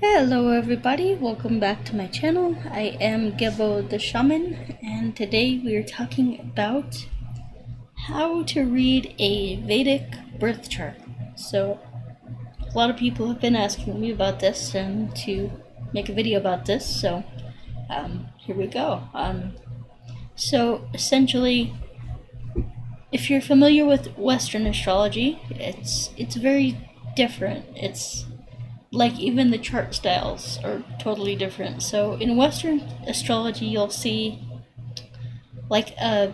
Hello everybody, welcome back to my channel. I am Gebo the Shaman, and today we are talking about how to read a Vedic birth chart. So, a lot of people have been asking me about this and to make a video about this, so here we go. So essentially, if you're familiar with Western astrology, it's very different. It's like even the chart styles are totally different. So in Western astrology, you'll see like a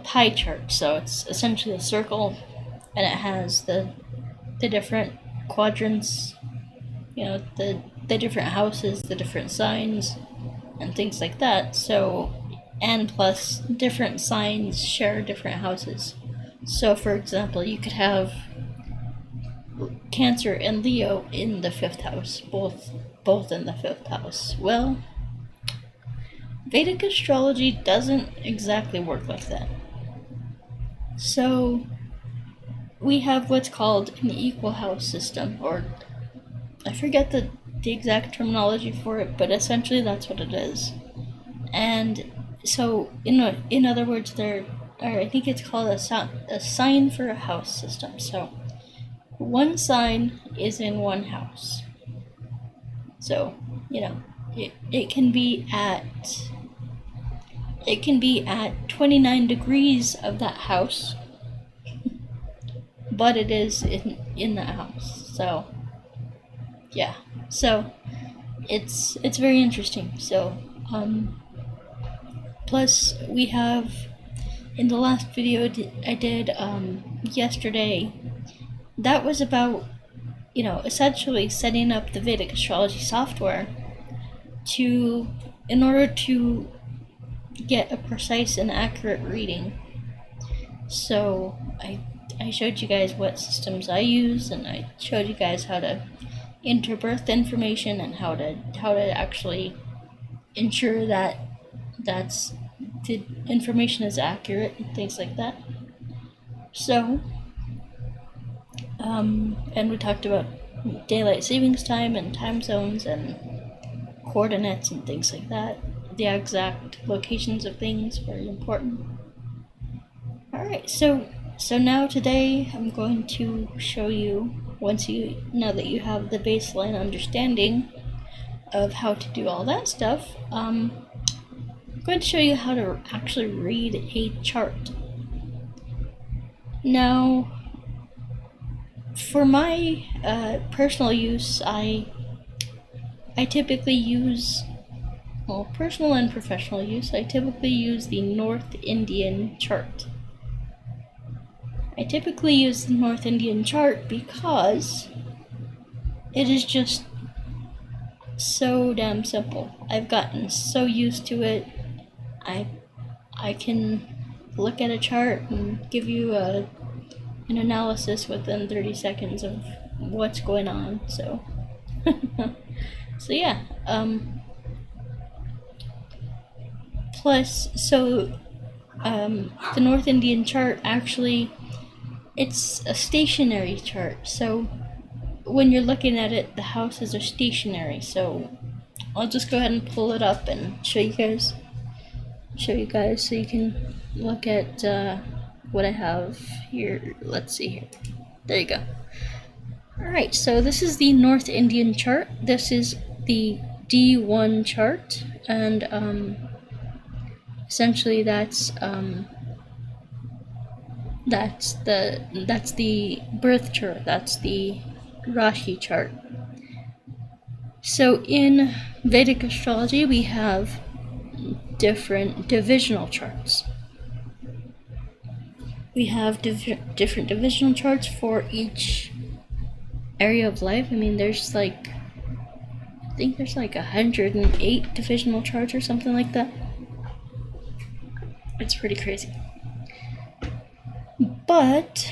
pie chart. So it's essentially a circle, and it has the different quadrants, the different houses, the different signs, and things like that. So, and plus different signs share different houses. So for example, you could have Cancer and Leo in the 5th house, both in the 5th house. Well, Vedic astrology doesn't exactly work like that. So we have what's called an equal house system, or I forget the exact terminology for it, but essentially that's what it is. And so in other words, I think it's called a sign for a house system. So one sign is in one house. So, it can be at 29 degrees of that house, but it is in that house. So, yeah. So, it's very interesting. So, plus we have in the last video I did yesterday, that was about essentially setting up the Vedic astrology software in order to get a precise and accurate reading. So I showed you guys what systems I use, and I showed you guys how to enter birth information and how to actually ensure that the information is accurate and things like that. So and we talked about daylight savings time and time zones and coordinates and things like that. The exact locations of things, very important. Alright, so now today I'm going to show you, now that you have the baseline understanding of how to do all that stuff, I'm going to show you how to actually read a chart. Now, for my personal use, I typically use, personal and professional use, I typically use the North Indian chart. I typically use the North Indian chart because it is just so damn simple. I've gotten so used to it. I can look at a chart and give you an analysis within 30 seconds of what's going on. So, so yeah. Plus, the North Indian chart actually, it's a stationary chart. So when you're looking at it, the houses are stationary. So I'll just go ahead and pull it up and show you guys so you can look at what I have here. Let's see here. There you go. Alright, so this is the North Indian chart. This is the D1 chart, and essentially that's the birth chart. That's the Rashi chart. So in Vedic astrology, we have different divisional charts. We have different divisional charts for each area of life. I mean, I think there's like 108 divisional charts or something like that. It's pretty crazy. But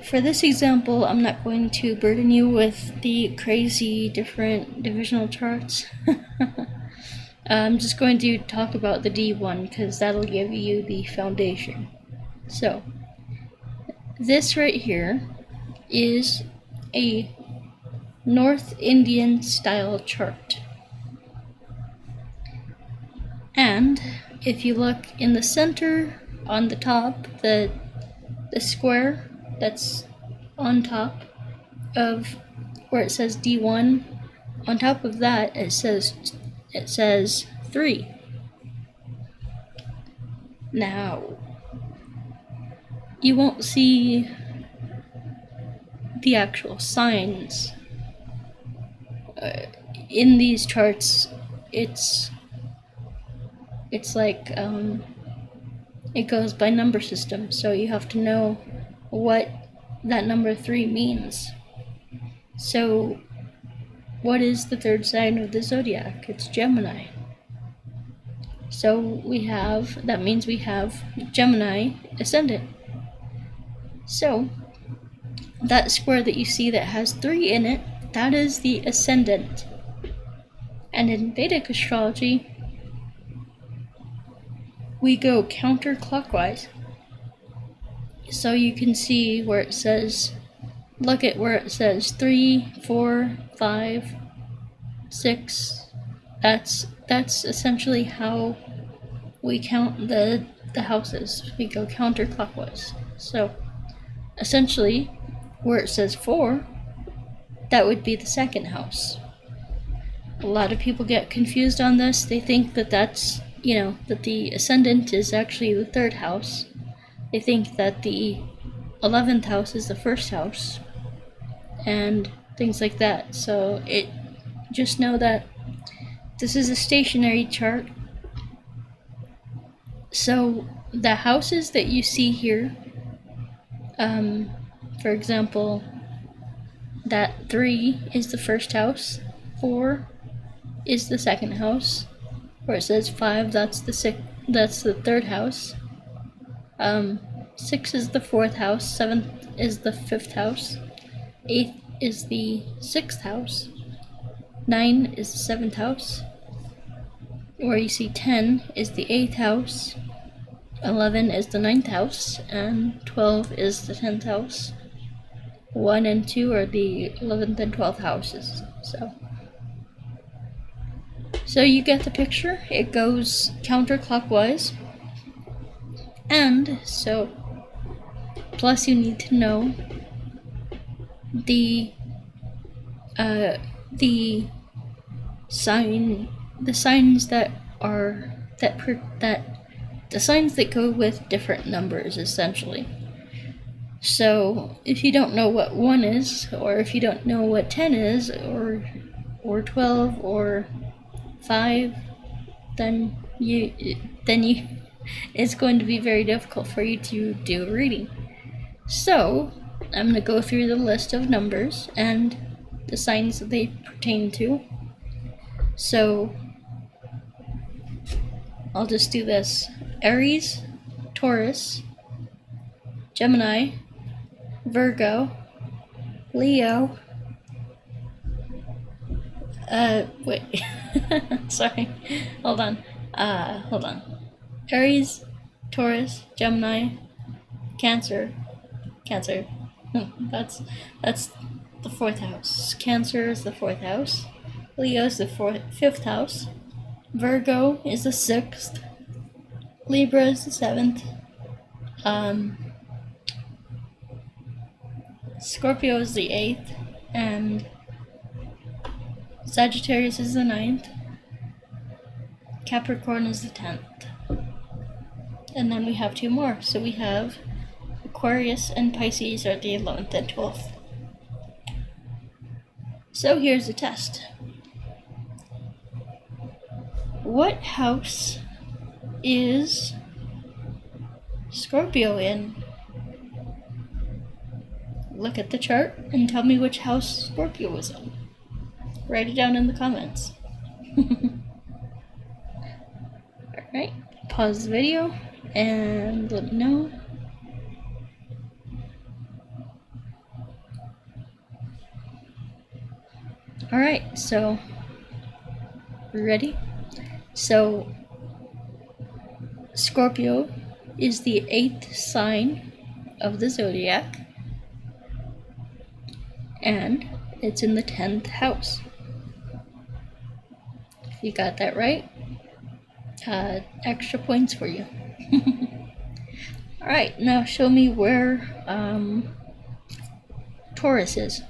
for this example, I'm not going to burden you with the crazy different divisional charts. I'm just going to talk about the D1 because that'll give you the foundation. So, this right here is a North Indian style chart. And if you look in the center on the top, the square that's on top of where it says D1, on top of that it says 3. Now, you won't see the actual signs in these charts. It's like it goes by number system, so you have to know what that number 3 means. So what is the third sign of the zodiac? It's Gemini. So that means we have Gemini ascendant. So that square that you see that has 3 in it, that is the ascendant. And in Vedic astrology, we go counterclockwise. So you can see where it says, look at where it says 3, 4, 5, 6. That's essentially how we count the houses. We go counterclockwise. So essentially, where it says 4, that would be the second house. A lot of people get confused on this. They think that that's, that the ascendant is actually the third house. They think that the 11th house is the first house, and things like that. So just know that this is a stationary chart. So the houses that you see here, for example, that 3 is the first house, 4 is the second house, where it says 5, that's the third house, 6 is the fourth house, 7th is the fifth house, 8th is the sixth house, 9 is the seventh house, where you see 10 is the 8th house, 11 is the 9th house, and 12 is the 10th house. 1 and 2 are the 11th and 12th houses. So you get the picture. It goes counterclockwise. And so, plus you need to know the signs that the signs that go with different numbers, essentially. So if you don't know what 1 is, or if you don't know what 10 is, or 12, or 5, then it's going to be very difficult for you to do a reading. So I'm going to go through the list of numbers and the signs that they pertain to. So I'll just do this. Aries, Taurus, Gemini, Virgo, Leo, wait, sorry, hold on, Aries, Taurus, Gemini, Cancer, that's the 4th house. Cancer is the 4th house, Leo is the 5th house, Virgo is the 6th, Libra is the 7th, Scorpio is the 8th, and Sagittarius is the 9th, Capricorn is the 10th. And then we have 2 more. So we have Aquarius and Pisces are the 11th and 12th. So here's the test. What house is Scorpio in? Look at the chart and tell me which house Scorpio is in. Write it down in the comments. Alright, pause the video and let me know. Alright, so ready? So Scorpio is the 8th sign of the zodiac, and It's in the 10th house. If you got that right, extra points for you. Alright, now show me where Taurus is.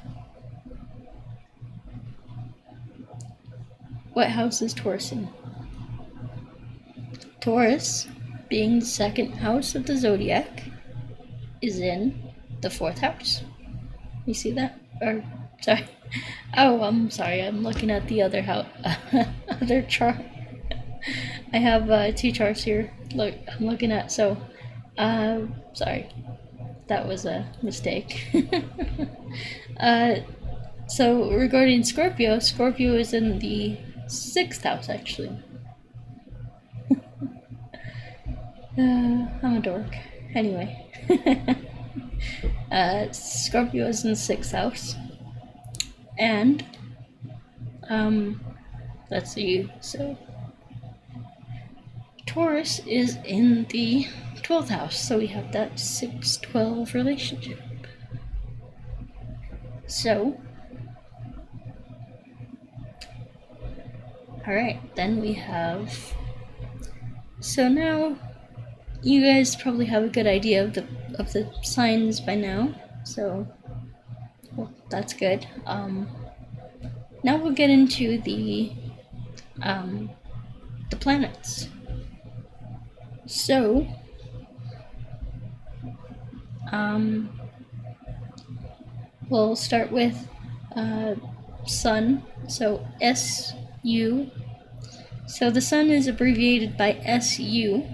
What house is Taurus in? Taurus, being the 2nd house of the zodiac, is in the 4th house. You see that? Or, sorry. Oh, I'm sorry. I'm looking at the other house, other chart. I have 2 charts here. Look, I'm looking at. So, sorry, that was a mistake. So regarding Scorpio, Scorpio is in the 6th house actually. I'm a dork. Anyway. Scorpio is in the 6th house. And, let's see, so Taurus is in the 12th house, so we have that 6-12 relationship. So, alright, then we have, so now you guys probably have a good idea of the signs by now, so well, that's good. Now we'll get into the planets. So, we'll start with Sun. So SU. So the Sun is abbreviated by SU.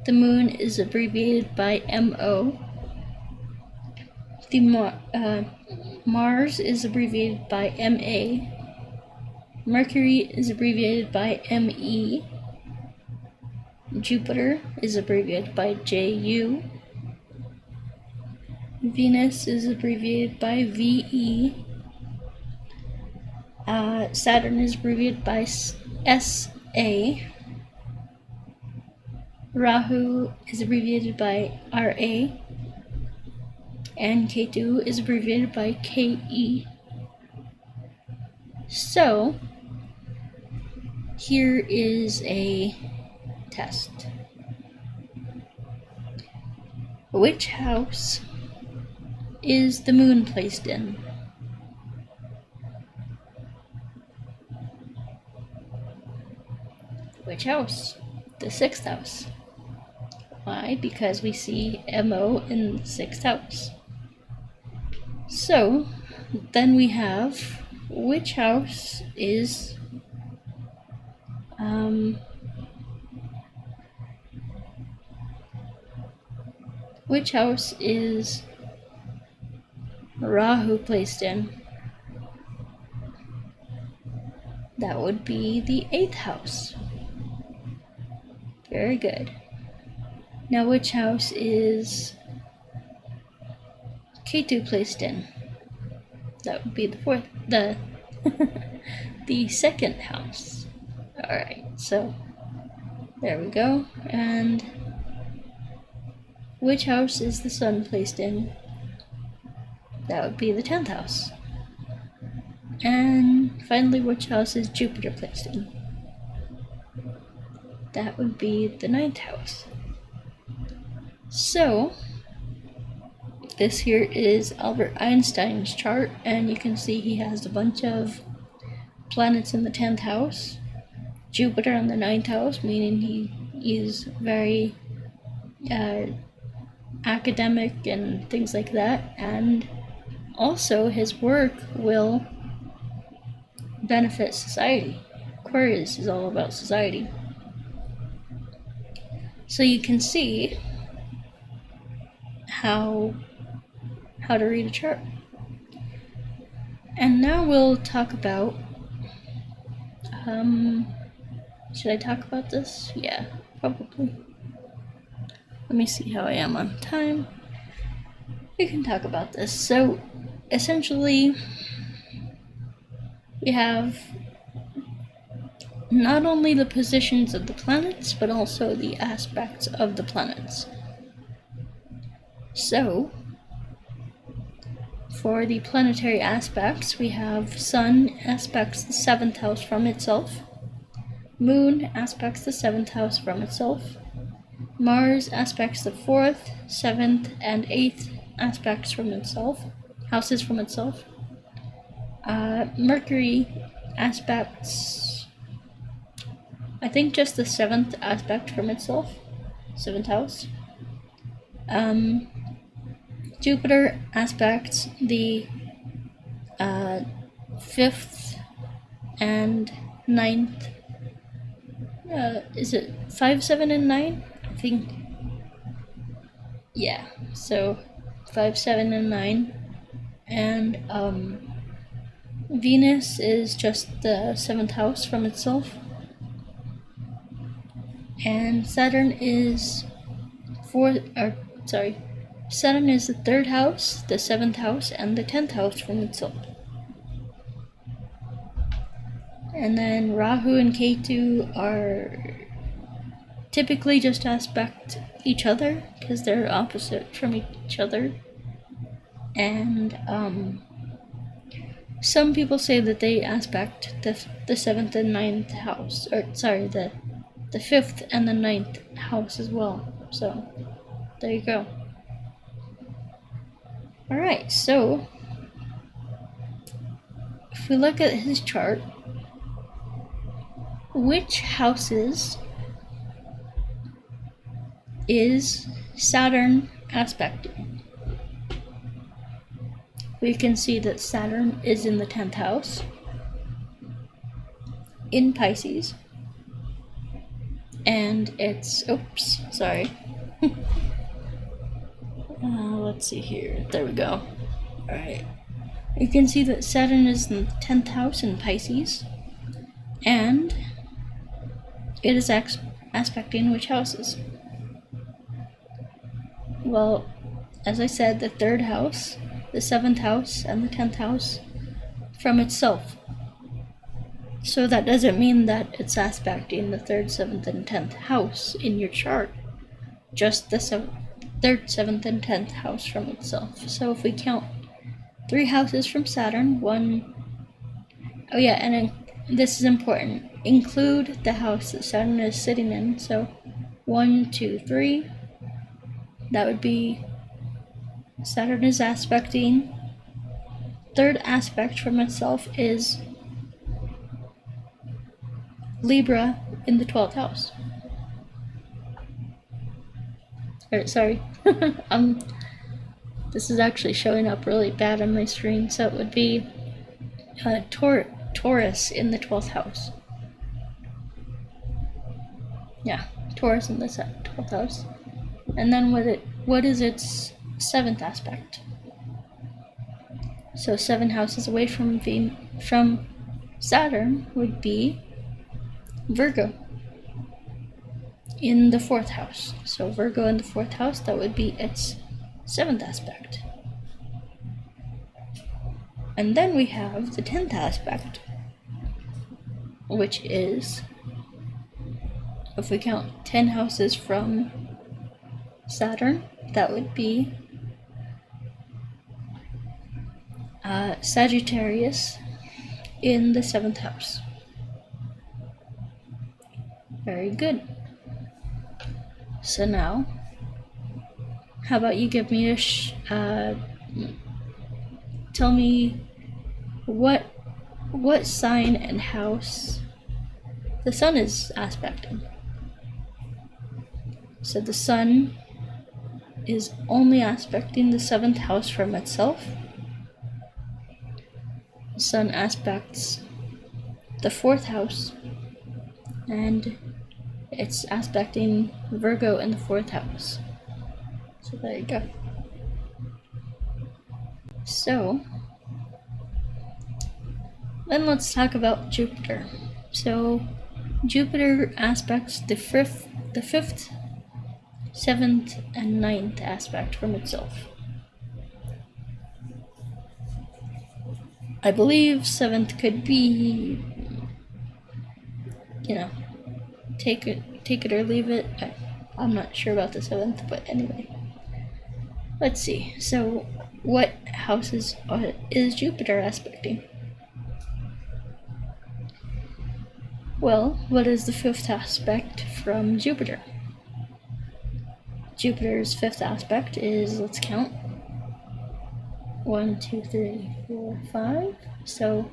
The Moon is abbreviated by MO. The Mars is abbreviated by MA. Mercury is abbreviated by ME. Jupiter is abbreviated by JU. Venus is abbreviated by VE. Saturn is abbreviated by SA. Rahu is abbreviated by RA. And Ketu is abbreviated by KE. So, here is a test. Which house is the Moon placed in? Which house? The 6th house. Why? Because we see MO in the 6th house. So, then we have which house is Rahu placed in? That would be the 8th house. Very good. Now which house is Ketu placed in? That would be the 2nd house. Alright, so there we go. And which house is the Sun placed in? That would be the 10th house. And finally, which house is Jupiter placed in? That would be the 9th house. So, this here is Albert Einstein's chart, and you can see he has a bunch of planets in the 10th house, Jupiter in the 9th house, meaning he is very academic and things like that, and also his work will benefit society. Aquarius is all about society. So you can see how to read a chart. And now we'll talk about, should I talk about this? Yeah, probably. Let me see how I am on time. We can talk about this. So, essentially, we have not only the positions of the planets, but also the aspects of the planets. So, for the planetary aspects, we have Sun aspects the 7th house from itself, Moon aspects the 7th house from itself, Mars aspects the 4th, 7th, and 8th aspects from itself, houses from itself. Mercury aspects, I think, just the 7th aspect from itself, 7th house. Jupiter aspects the 5th and 9th. Is it 5, 7, and 9? I think. Yeah, so 5, 7, and 9. And Venus is just the 7th house from itself. And Saturn is Saturn is the 3rd house, the 7th house, and the 10th house from itself. And then Rahu and Ketu are typically just aspect each other because they're opposite from each other. And some people say that they aspect the 7th and 9th house, or sorry, the 5th and the 9th house as well. So there you go. Alright, so if we look at his chart, which houses is Saturn aspecting? We can see that Saturn is in the 10th house, in Pisces, and it's, let's see here, there we go. Alright, you can see that Saturn is in the 10th house in Pisces, and it is aspecting which houses? Well, as I said, the 3rd house, the 7th house, and the 10th house from itself. So that doesn't mean that it's aspecting the 3rd, 7th, and 10th house in your chart. Just the 3rd, 7th, and 10th house from itself. So if we count 3 houses from Saturn, and this is important, include the house that Saturn is sitting in. So 1, 2, 3, that would be Saturn is aspecting. 3rd aspect from itself is Libra in the 12th house. Sorry. This is actually showing up really bad on my screen, so it would be Taurus in the 12th house. Yeah, Taurus in the 12th house. And then what is its 7th aspect? So 7 houses away from Saturn would be Virgo in the 4th house. So Virgo in the 4th house, that would be its 7th aspect. And then we have the 10th aspect, which is, if we count 10 houses from Saturn, that would be Sagittarius in the 7th house. Very good. So now, how about you give me tell me what sign and house the sun is aspecting. So the sun is only aspecting the 7th house from itself. The sun aspects the 4th house, and it's aspecting Virgo in the 4th house. So there you go. So then let's talk about Jupiter. So Jupiter aspects the 5th, 7th, and 9th aspect from itself. I believe 7th could be, take it or leave it. I'm not sure about the 7th, but anyway. Let's see. So what houses is Jupiter aspecting? Well, what is the fifth aspect from Jupiter? Jupiter's fifth aspect is, let's count, 1, 2, 3, 4, 5. So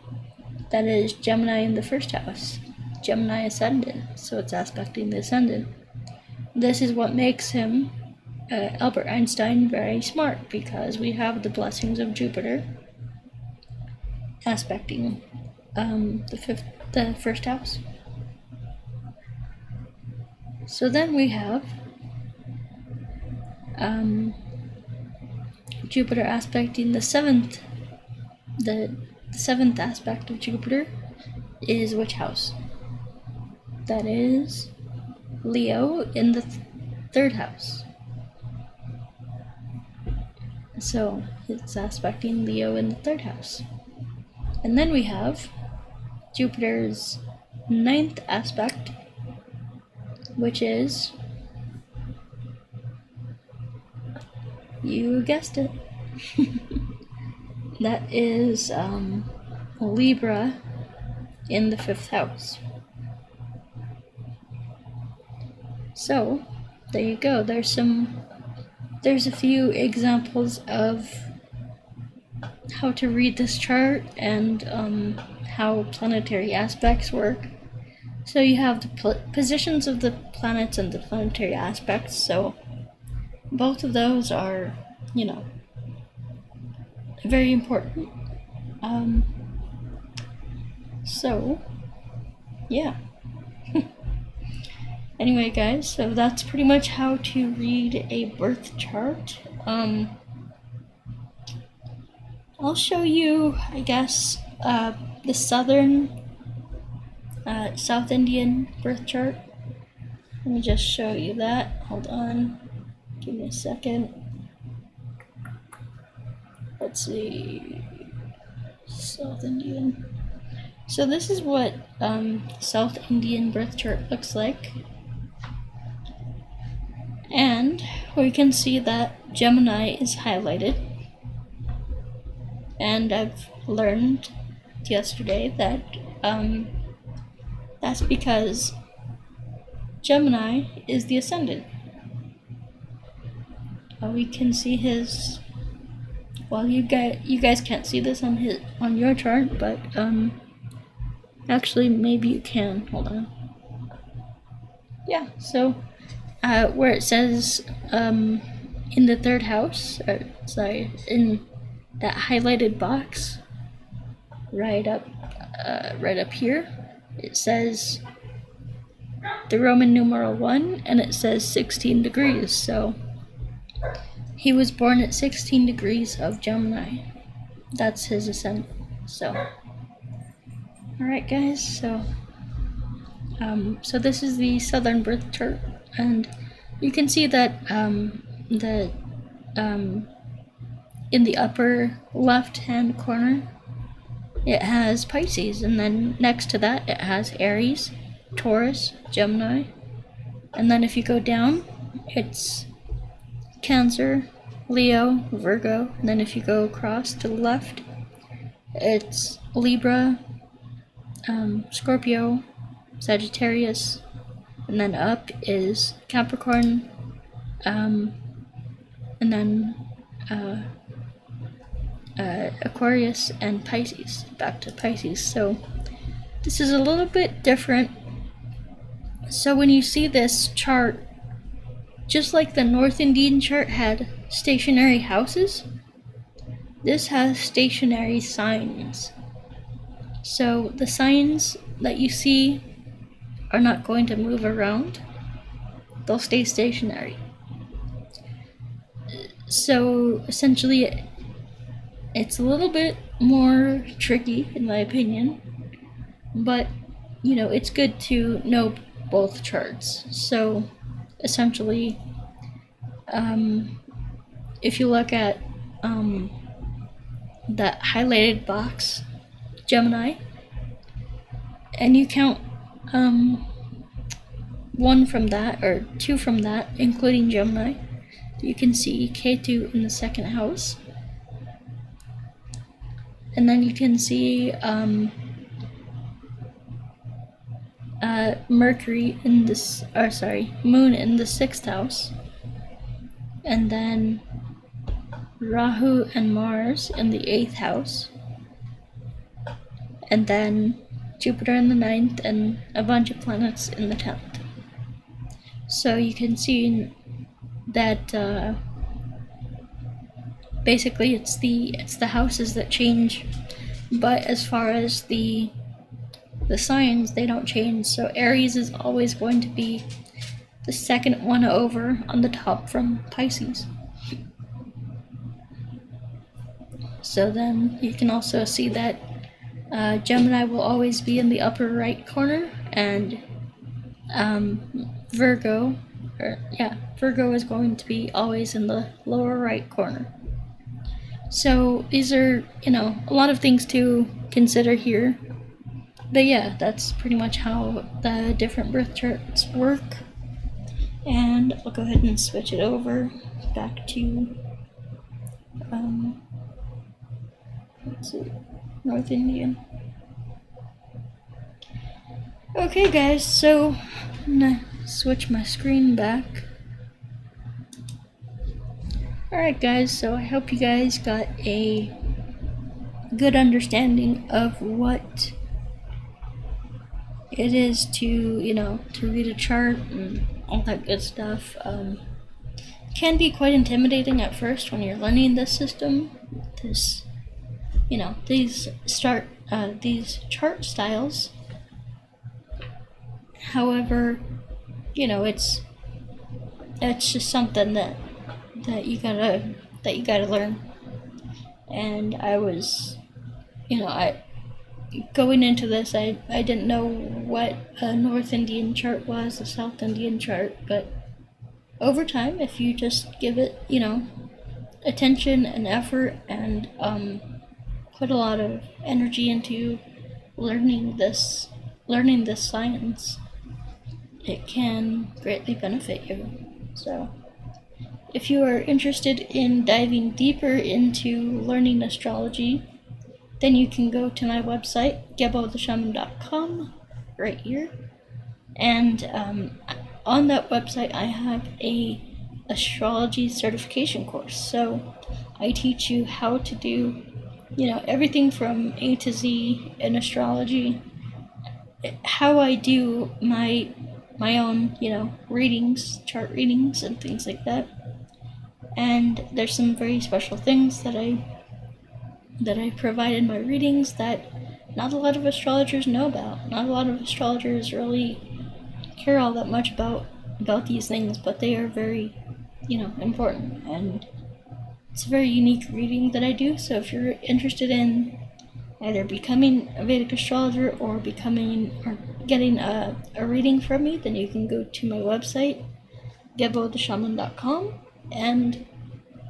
that is Gemini in the first house, Gemini ascendant, so it's aspecting the ascendant. This is what makes him, Albert Einstein, very smart, because we have the blessings of Jupiter aspecting the first house. So then we have Jupiter aspecting the seventh. The seventh aspect of Jupiter is which house? That is Leo in the third house. So it's aspecting Leo in the third house. And then we have Jupiter's ninth aspect, which is, you guessed it, that is Libra in the fifth house. So there you go. There's a few examples of how to read this chart and how planetary aspects work. So you have the positions of the planets and the planetary aspects. So both of those are, very important. So yeah. Anyway, guys, so that's pretty much how to read a birth chart. I'll show you, I guess, the South Indian birth chart. Let me just show you that. Hold on. Give me a second. Let's see. South Indian. So this is what South Indian birth chart looks like. And we can see that Gemini is highlighted. And I've learned yesterday that that's because Gemini is the ascendant. We can see his. Well, you guys can't see this on your chart, but actually maybe you can. Hold on. Yeah. So where it says in the third house, in that highlighted box, right up here, it says the Roman numeral 1, and it says 16 degrees. So he was born at 16 degrees of Gemini. That's his ascendant. So, all right, guys. So this is the southern birth chart, and you can see that in the upper left-hand corner, it has Pisces, and then next to that, it has Aries, Taurus, Gemini, and then if you go down, it's Cancer, Leo, Virgo, and then if you go across to the left, it's Libra, Scorpio, Sagittarius, and then up is Capricorn, and then Aquarius and Pisces, back to Pisces. So this is a little bit different. So when you see this chart, just like the North Indian chart had stationary houses, this has stationary signs. So the signs that you see are not going to move around. They'll stay stationary. So essentially, it's a little bit more tricky, in my opinion, but it's good to know both charts. So essentially, if you look at that highlighted box, Gemini, and you count 1 from that, or 2 from that, including Gemini, you can see Ketu in the second house, and then you can see Mercury in this, or sorry, Moon in the 6th house, and then Rahu and Mars in the 8th house, and then Jupiter in the 9th, and a bunch of planets in the 10th. So you can see that basically it's the houses that change, but as far as the signs, they don't change. So Aries is always going to be the second one over on the top from Pisces. So then you can also see that Gemini will always be in the upper right corner, and Virgo is going to be always in the lower right corner. So these are, a lot of things to consider here. But yeah, that's pretty much how the different birth charts work. And I'll go ahead and switch it over back to let's see, North Indian. Okay guys, so I'm gonna switch my screen back. Alright guys, so I hope you guys got a good understanding of what it is to, to read a chart and all that good stuff. It can be quite intimidating at first when you're learning this system. These chart styles. However, it's just something that you gotta learn. And I was, going into this, I didn't know what a North Indian chart was, a South Indian chart, but over time, if you just give it, attention and effort and put a lot of energy into learning this science, it can greatly benefit you. So if you are interested in diving deeper into learning astrology, then you can go to my website, gebotheshaman.com, right here. And on that website, I have a astrology certification course. So I teach you how to do, everything from A to Z in astrology, how I do my own, readings, chart readings, and things like that. And there's some very special things that I provide in my readings that not a lot of astrologers know about. Not a lot of astrologers really care all that much about these things, but they are very, important. And it's a very unique reading that I do. So if you're interested in either becoming a Vedic astrologer or getting a reading from me, then you can go to my website, gebotheshaman.com, and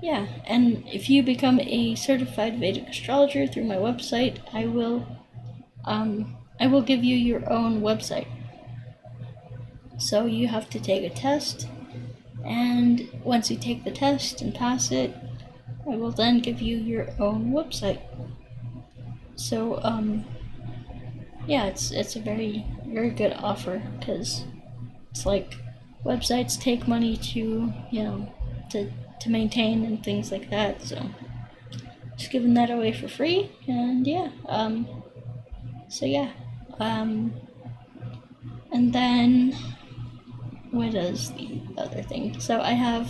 yeah, and if you become a certified Vedic astrologer through my website, I will give you your own website. So you have to take a test, and once you take the test and pass it, I will then give you your own website. So yeah, it's a very, very good offer, because it's like websites take money to maintain and things like that. So just giving that away for free. And yeah, and then what is the other thing? So I have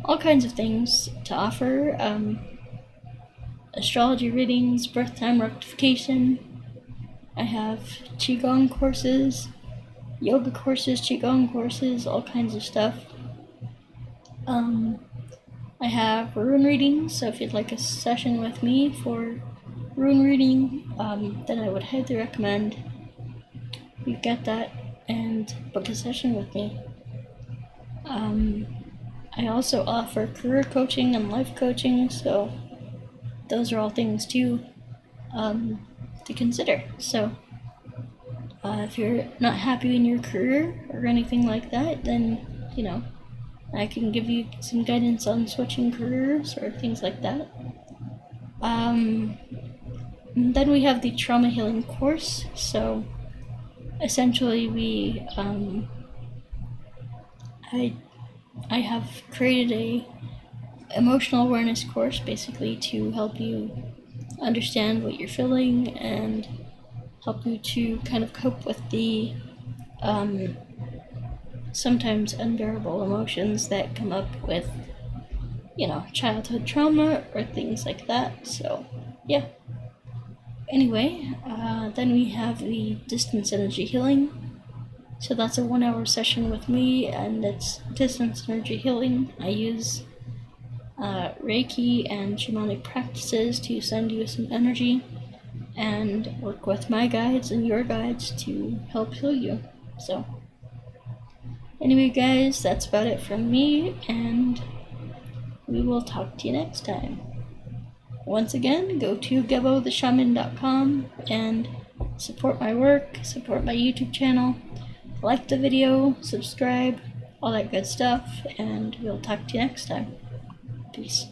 all kinds of things to offer. Astrology readings, birth time rectification. I have Qigong courses, yoga courses, Qigong courses, all kinds of stuff. I have rune readings, so if you'd like a session with me for rune reading, then I would highly recommend you get that and book a session with me. I also offer career coaching and life coaching, so those are all things to consider. So if you're not happy in your career or anything like that, then I can give you some guidance on switching careers or things like that. And then we have the trauma healing course. So essentially I have created a emotional awareness course basically to help you understand what you're feeling and help you to kind of cope with the sometimes unbearable emotions that come up with, childhood trauma or things like that. So, yeah. Anyway, then we have the distance energy healing. So that's a 1 hour session with me, and it's distance energy healing. I use Reiki and shamanic practices to send you some energy and work with my guides and your guides to help heal you. So, anyway, guys, that's about it from me, and we will talk to you next time. Once again, go to gebotheshaman.com and support my work, support my YouTube channel, like the video, subscribe, all that good stuff, and we'll talk to you next time. Peace.